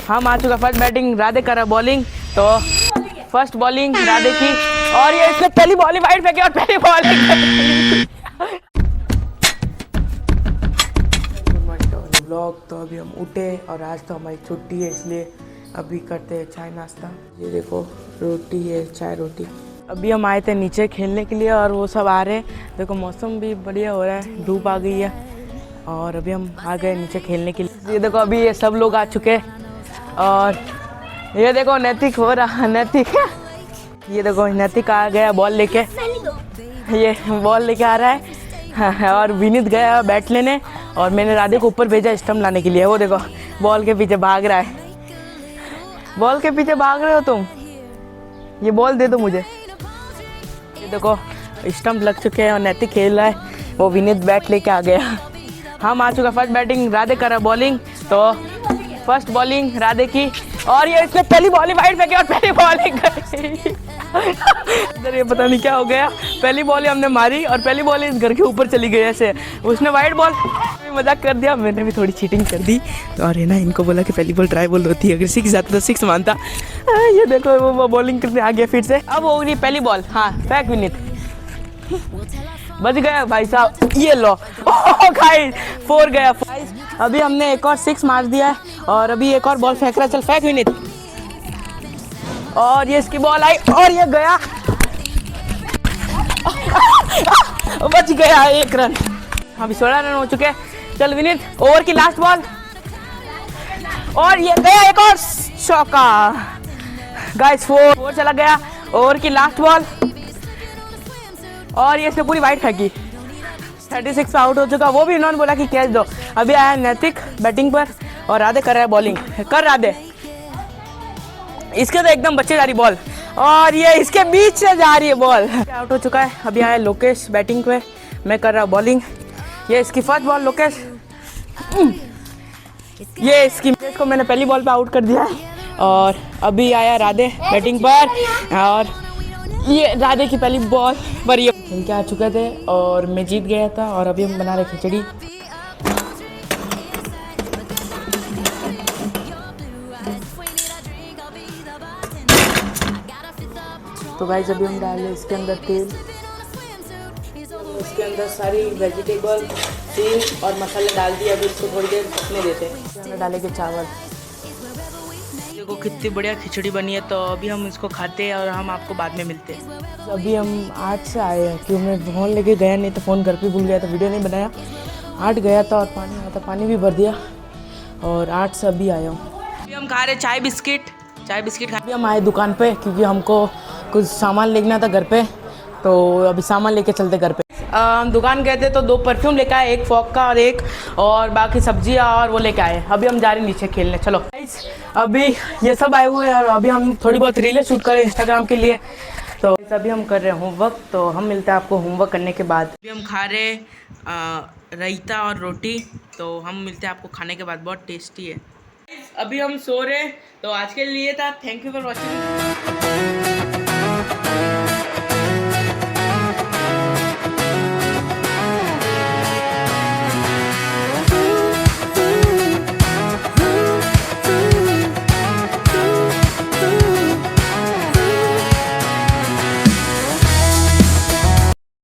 हम आ चुका first batting, Radhe कर रहा बॉलिंग। तो फर्स्ट बॉलिंग राधे की और ये इसने पहली बॉल ही वाइड फेंकी और पहली बॉलिंग। ब्लॉग तो अभी हम उठे और आज तो हमारी छुट्टी है, इसलिए अभी करते हैं चाय नाश्ता। ये देखो रोटी है, चाय रोटी। अभी हम आए थे नीचे खेलने के लिए और वो सब आ रहे हैं। देखो मौसम भी बढ़िया हो रहा है, धूप आ गई है और अभी हम आ गए नीचे खेलने के लिए। ये देखो अभी ये सब लोग आ चुके हैं और ये देखो नैतिक हो रहा, नैतिक ये देखो नैतिक आ गया बॉल लेके, ये बॉल लेके आ रहा है और विनीत गया बैट लेने और मैंने राधे को ऊपर भेजा स्टंप लाने के लिए। वो देखो बॉल के पीछे भाग रहा है, बॉल के पीछे भाग रहे हो तुम, ये बॉल दे दो मुझे। ये देखो स्टंप लग चुके हैं और नैतिक खेल रहा है, वो विनीत बैट लेके आ गया। हम आ चुका फर्स्ट बैटिंग, राधे कर रहा बॉलिंग। तो फर्स्ट बॉलिंग राधे की और ये इसने पहली बॉल ही वाइड फेंकी और पहली बॉलिंग इधर ये पता नहीं क्या हो गया, पहली बॉल ही हमने मारी और पहली बॉल इस घर के ऊपर चली गई ऐसे। उसने वाइड बॉल मजाक कर दिया, मैंने भी थोड़ी चीटिंग कर दी। तो और है ना, इनको बोला कि पहली बॉल ट्राई बॉल होती है, अगर 6 जाता तो 6 मानता। ये देखो वो बॉलिंग करने आ गया फिर से। अब हो गई पहली बॉल, हाँ फेंक विनीत, बच गया भाई साहब। ये लो गाइस 4 गया। अभी हमने एक और 6 मार दिया है और अभी एक और बॉल फेंक रहा, चल फेंक विनीत। और ये इसकी बॉल आई और ये गया, बच गया 1 रन। अभी 16 रन हो चुके हैं। चल विनीत, ओवर की लास्ट बॉल और ये गया एक और चौका। गाइस 4 चला गया, ओवर की लास्ट बॉल और ये इसने पूरी वाइड फेंकी। 36 पे आउट हो चुका, वो भी इन्होंने बोला कि कैच दो। अभी आया नैतिक बैटिंग पर और राधे कर रहा है बॉलिंग। कर राधे, इसके तो एकदम बच्चे जा रही बॉल और ये इसके बीच से जा रही है बॉल। आउट हो चुका है। अभी आया लोकेश बैटिंग पे, मैं कर रहा हूँ बॉलिंग। ये इसकी फर्स्ट बॉल लोकेश, ये इसको मैंने पहली बॉल पे आउट कर दिया है। और अभी आया राधे बैटिंग पर और ये राधे की पहली बॉल पर ये खेल के आ चुके थे और मैं जीत गया था। और अभी हम बना रहे खिचड़ी। तो गाइस अभी हम डाल रहे इसके अंदर तेल, इसके अंदर सारी वेजिटेबल तेल और मसाले डाल दिए। अभी इसको थोड़ी देर पकने देते हैं। हमने डालेंगे चावल। देखो कितनी बढ़िया खिचड़ी बनी है। तो अभी हम इसको खाते हैं और हम आपको बाद में मिलते हैं। तो अभी हम 8 से आए हैं, क्यों मैं फ़ोन लेके गया नहीं, तो फ़ोन घर पे भूल गया, तो वीडियो नहीं बनाया। 8 गया था और पानी आया था, पानी भी भर दिया और 8 से अभी आया हूँ। अभी हम खा रहे चाय बिस्किट खा। अभी हम आए दुकान पे क्योंकि हमको कुछ सामान लेना था घर पे, तो अभी सामान लेके चलते घर पे। हम दुकान गए थे तो 2 परफ्यूम लेके आए, एक फॉग का और बाकी सब्जियां और वो लेके आए। अभी हम जा रहे हैं नीचे खेलने, चलो। अभी ये सब आए हुए हैं और अभी हम थोड़ी बहुत रीलें शूट करें इंस्टाग्राम के लिए। तो अभी हम कर रहे हैं होमवर्क, तो हम मिलते हैं आपको होमवर्क करने के बाद। अभी हम खा रहे रायता और रोटी, तो हम मिलते हैं आपको खाने के बाद, बहुत टेस्टी है। अभी हम सो रहे, तो आज के लिए था। Thank you for watching.